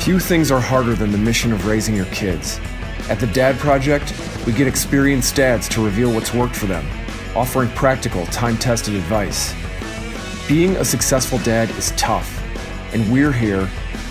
Few things are harder than the mission of raising your kids. At the Dad Project, we get experienced dads to reveal what's worked for them, offering practical, time-tested advice. Being a successful dad is tough, and we're here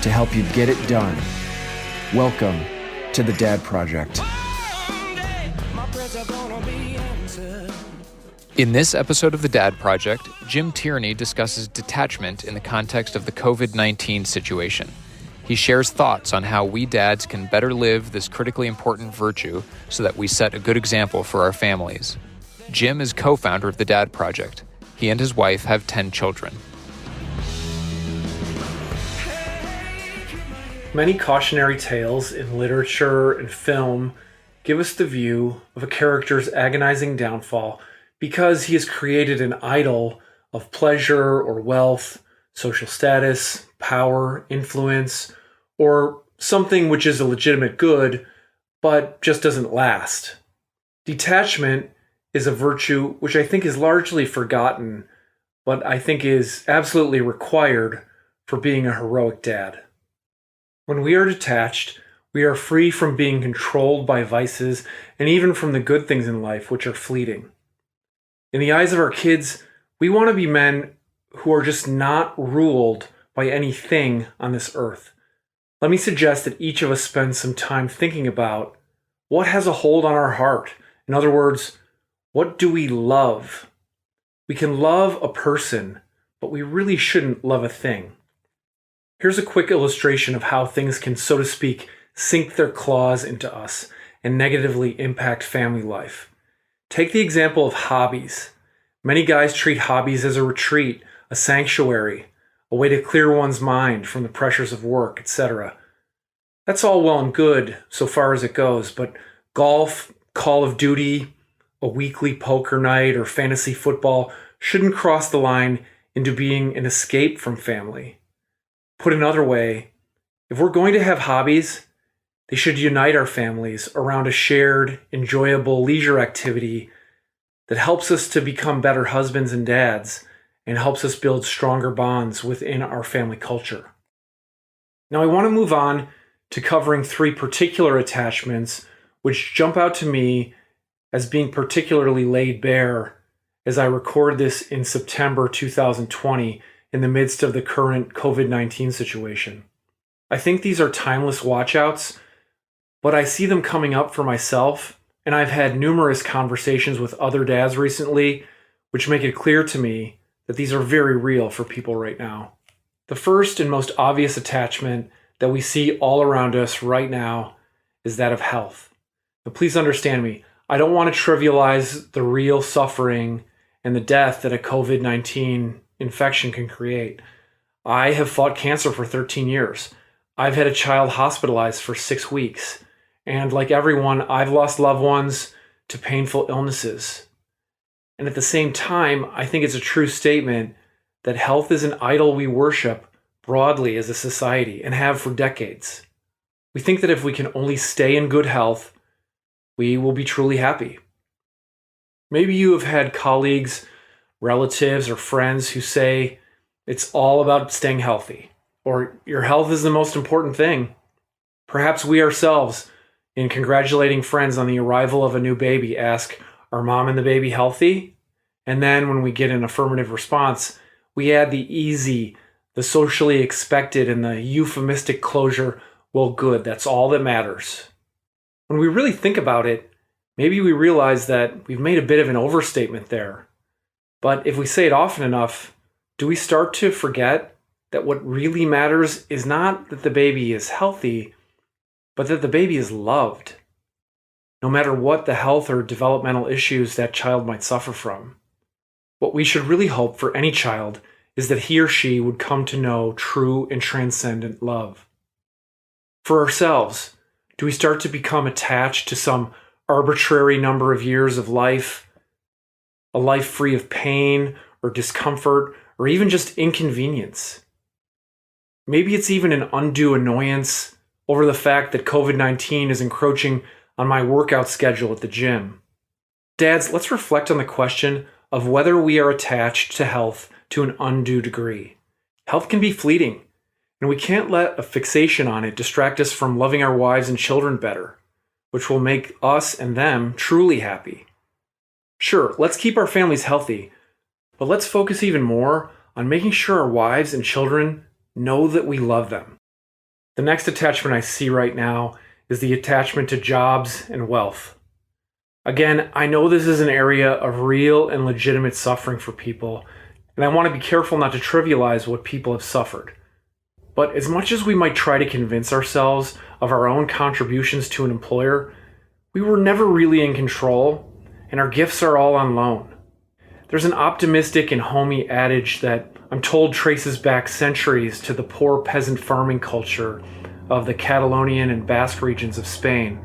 to help you get it done. Welcome to the Dad Project. In this episode of the Dad Project, Jim Tierney discusses detachment in the context of the COVID-19 situation. He shares thoughts on how we dads can better live this critically important virtue so that we set a good example for our families. Jim is co-founder of the Dad Project. He and his wife have 10 children. Many cautionary tales in literature and film give us the view of a character's agonizing downfall because he has created an idol of pleasure or wealth, social status, power, influence, or something which is a legitimate good, but just doesn't last. Detachment is a virtue which I think is largely forgotten, but I think is absolutely required for being a heroic dad. When we are detached, we are free from being controlled by vices and even from the good things in life which are fleeting. In the eyes of our kids, we want to be men who are just not ruled by anything on this earth. Let me suggest that each of us spend some time thinking about what has a hold on our heart. In other words, what do we love? We can love a person, but we really shouldn't love a thing. Here's a quick illustration of how things can, so to speak, sink their claws into us and negatively impact family life. Take the example of hobbies. Many guys treat hobbies as a retreat, a sanctuary, a way to clear one's mind from the pressures of work, etc. That's all well and good so far as it goes, but golf, Call of Duty, a weekly poker night, or fantasy football shouldn't cross the line into being an escape from family. Put another way, if we're going to have hobbies, they should unite our families around a shared, enjoyable leisure activity that helps us to become better husbands and dads and helps us build stronger bonds within our family culture. Now I want to move on to covering 3 particular attachments which jump out to me as being particularly laid bare as I record this in September 2020 in the midst of the current COVID-19 situation. I think these are timeless watchouts, but I see them coming up for myself, and I've had numerous conversations with other dads recently which make it clear to me that these are very real for people right now. The first and most obvious attachment that we see all around us right now is that of health. But please understand me, I don't want to trivialize the real suffering and the death that a COVID-19 infection can create. I have fought cancer for 13 years. I've had a child hospitalized for 6 weeks. And like everyone, I've lost loved ones to painful illnesses. And at the same time, I think it's a true statement that health is an idol we worship broadly as a society and have for decades. We think that if we can only stay in good health, we will be truly happy. Maybe you have had colleagues, relatives, or friends who say it's all about staying healthy, or your health is the most important thing. Perhaps we ourselves, in congratulating friends on the arrival of a new baby, ask, "Are mom and the baby healthy?" And then when we get an affirmative response, we add the easy, the socially expected, and the euphemistic closure, "Well, good, that's all that matters." When we really think about it, maybe we realize that we've made a bit of an overstatement there. But if we say it often enough, do we start to forget that what really matters is not that the baby is healthy, but that the baby is loved, no matter what the health or developmental issues that child might suffer from? What we should really hope for any child is that he or she would come to know true and transcendent love. For ourselves, do we start to become attached to some arbitrary number of years of life, a life free of pain or discomfort or even just inconvenience? Maybe it's even an undue annoyance over the fact that COVID-19 is encroaching on my workout schedule at the gym. Dads, let's reflect on the question of whether we are attached to health to an undue degree. Health can be fleeting, And we can't let a fixation on it distract us from loving our wives and children better, which will make us and them truly happy. Sure, let's keep our families healthy, but let's focus even more on making sure our wives and children know that we love them. The next attachment I see right now is the attachment to jobs and wealth. Again, I know this is an area of real and legitimate suffering for people, and I want to be careful not to trivialize what people have suffered. But as much as we might try to convince ourselves of our own contributions to an employer, we were never really in control, and our gifts are all on loan. There's an optimistic and homey adage that I'm told traces back centuries to the poor peasant farming culture of the Catalonian and Basque regions of Spain,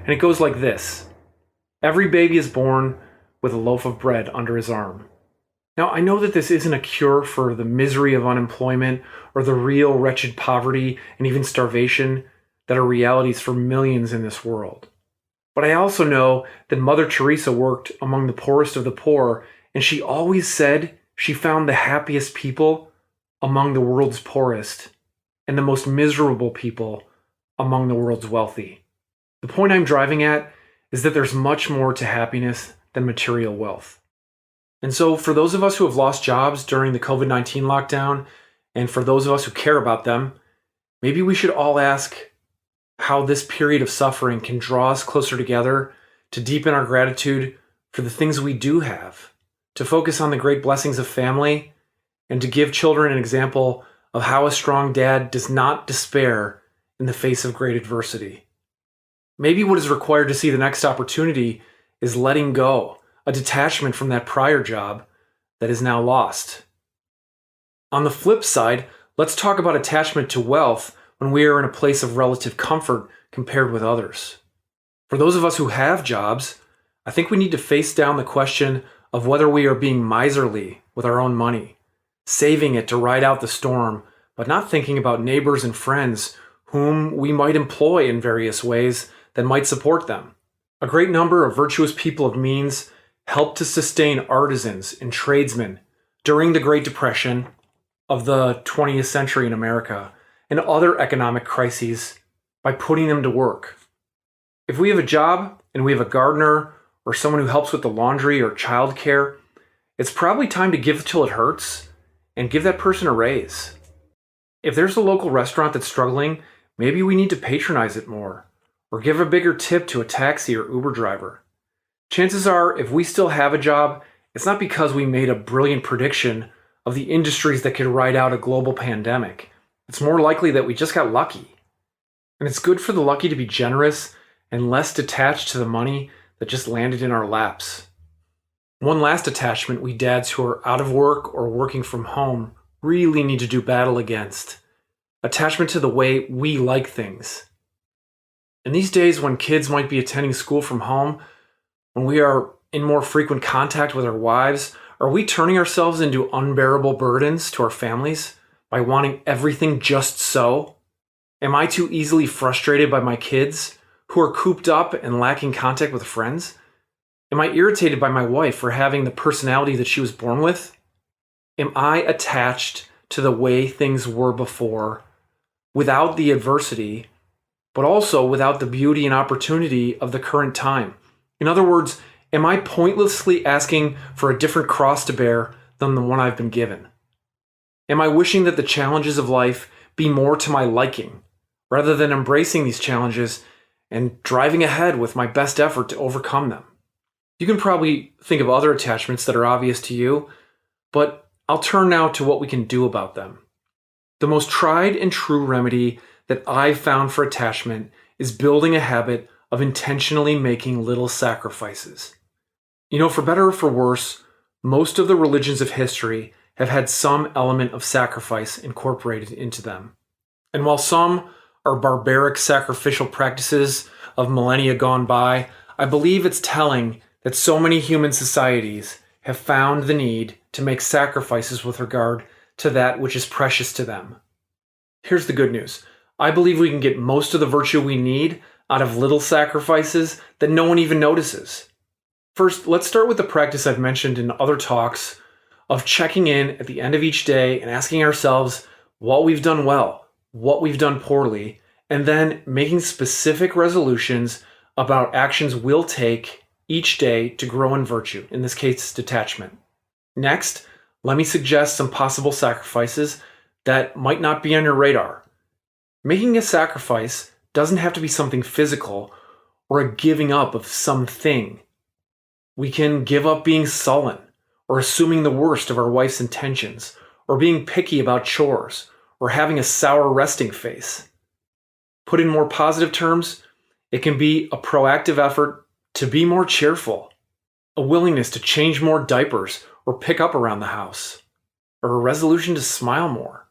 and it goes like this. Every baby is born with a loaf of bread under his arm. Now, I know that this isn't a cure for the misery of unemployment or the real wretched poverty and even starvation that are realities for millions in this world. But I also know that Mother Teresa worked among the poorest of the poor, and she always said she found the happiest people among the world's poorest and the most miserable people among the world's wealthy. The point I'm driving at is that there's much more to happiness than material wealth. And so for those of us who have lost jobs during the COVID-19 lockdown, and for those of us who care about them, maybe we should all ask how this period of suffering can draw us closer together, to deepen our gratitude for the things we do have, to focus on the great blessings of family, and to give children an example of how a strong dad does not despair in the face of great adversity. Maybe what is required to see the next opportunity is letting go, a detachment from that prior job that is now lost. On the flip side, let's talk about attachment to wealth when we are in a place of relative comfort compared with others. For those of us who have jobs, I think we need to face down the question of whether we are being miserly with our own money, saving it to ride out the storm, but not thinking about neighbors and friends whom we might employ in various ways that might support them. A great number of virtuous people of means helped to sustain artisans and tradesmen during the Great Depression of the 20th century in America and other economic crises by putting them to work. If we have a job and we have a gardener or someone who helps with the laundry or childcare, it's probably time to give till it hurts and give that person a raise. If there's a local restaurant that's struggling, maybe we need to patronize it more, or give a bigger tip to a taxi or Uber driver. Chances are, if we still have a job, it's not because we made a brilliant prediction of the industries that could ride out a global pandemic. It's more likely that we just got lucky. And it's good for the lucky to be generous and less detached to the money that just landed in our laps. One last attachment we dads who are out of work or working from home really need to do battle against. Attachment to the way we like things. In these days when kids might be attending school from home, when we are in more frequent contact with our wives, are we turning ourselves into unbearable burdens to our families by wanting everything just so? Am I too easily frustrated by my kids who are cooped up and lacking contact with friends? Am I irritated by my wife for having the personality that she was born with? Am I attached to the way things were before, without the adversity, but also without the beauty and opportunity of the current time? In other words, am I pointlessly asking for a different cross to bear than the one I've been given? Am I wishing that the challenges of life be more to my liking, rather than embracing these challenges and driving ahead with my best effort to overcome them? You can probably think of other attachments that are obvious to you, but I'll turn now to what we can do about them. The most tried and true remedy that I've found for attachment is building a habit of intentionally making little sacrifices. You know, for better or for worse, most of the religions of history have had some element of sacrifice incorporated into them. And while some are barbaric sacrificial practices of millennia gone by, I believe it's telling that so many human societies have found the need to make sacrifices with regard to that which is precious to them. Here's the good news. I believe we can get most of the virtue we need out of little sacrifices that no one even notices. First, let's start with the practice I've mentioned in other talks of checking in at the end of each day and asking ourselves what we've done well, what we've done poorly, and then making specific resolutions about actions we'll take each day to grow in virtue, in this case, detachment. Next, let me suggest some possible sacrifices that might not be on your radar. Making a sacrifice doesn't have to be something physical or a giving up of something. We can give up being sullen, or assuming the worst of our wife's intentions, or being picky about chores, or having a sour resting face. Put in more positive terms, it can be a proactive effort to be more cheerful, a willingness to change more diapers or pick up around the house, or a resolution to smile more.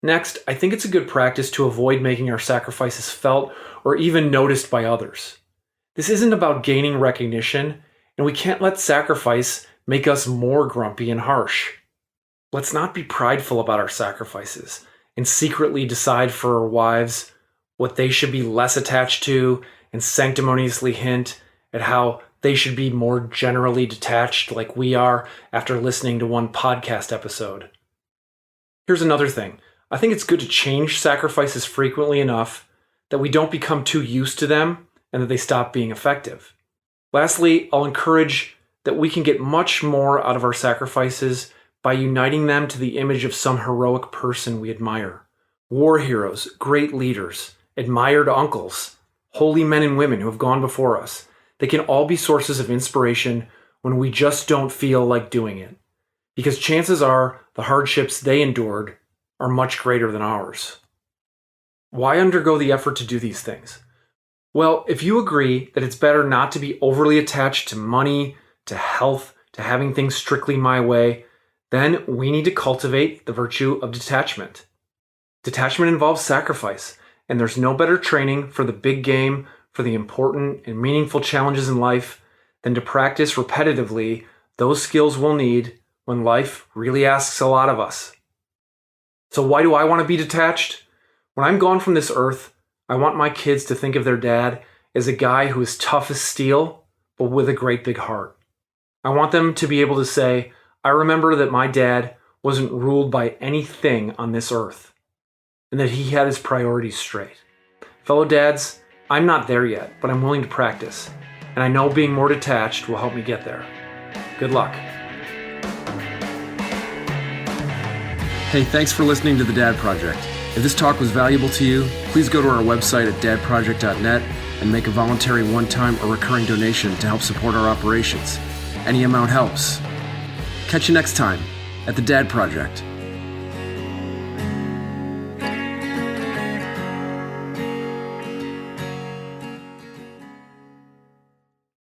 Next, I think it's a good practice to avoid making our sacrifices felt or even noticed by others. This isn't about gaining recognition, and we can't let sacrifice make us more grumpy and harsh. Let's not be prideful about our sacrifices and secretly decide for our wives what they should be less attached to and sanctimoniously hint at how they should be more generally detached like we are after listening to one podcast episode. Here's another thing. I think it's good to change sacrifices frequently enough that we don't become too used to them and that they stop being effective. Lastly, I'll encourage that we can get much more out of our sacrifices by uniting them to the image of some heroic person we admire. War heroes, great leaders, admired uncles, holy men and women who have gone before us. They can all be sources of inspiration when we just don't feel like doing it, because chances are the hardships they endured are much greater than ours. Why undergo the effort to do these things? Well, if you agree that it's better not to be overly attached to money, to health, to having things strictly my way, then we need to cultivate the virtue of detachment. Detachment involves sacrifice, and there's no better training for the big game, for the important and meaningful challenges in life, than to practice repetitively those skills we'll need when life really asks a lot of us. So why do I want to be detached? When I'm gone from this earth, I want my kids to think of their dad as a guy who is tough as steel, but with a great big heart. I want them to be able to say, I remember that my dad wasn't ruled by anything on this earth, and that he had his priorities straight. Fellow dads, I'm not there yet, but I'm willing to practice, and I know being more detached will help me get there. Good luck. Hey, thanks for listening to The Dad Project. If this talk was valuable to you, please go to our website at dadproject.net and make a voluntary one-time or recurring donation to help support our operations. Any amount helps. Catch you next time at The Dad Project.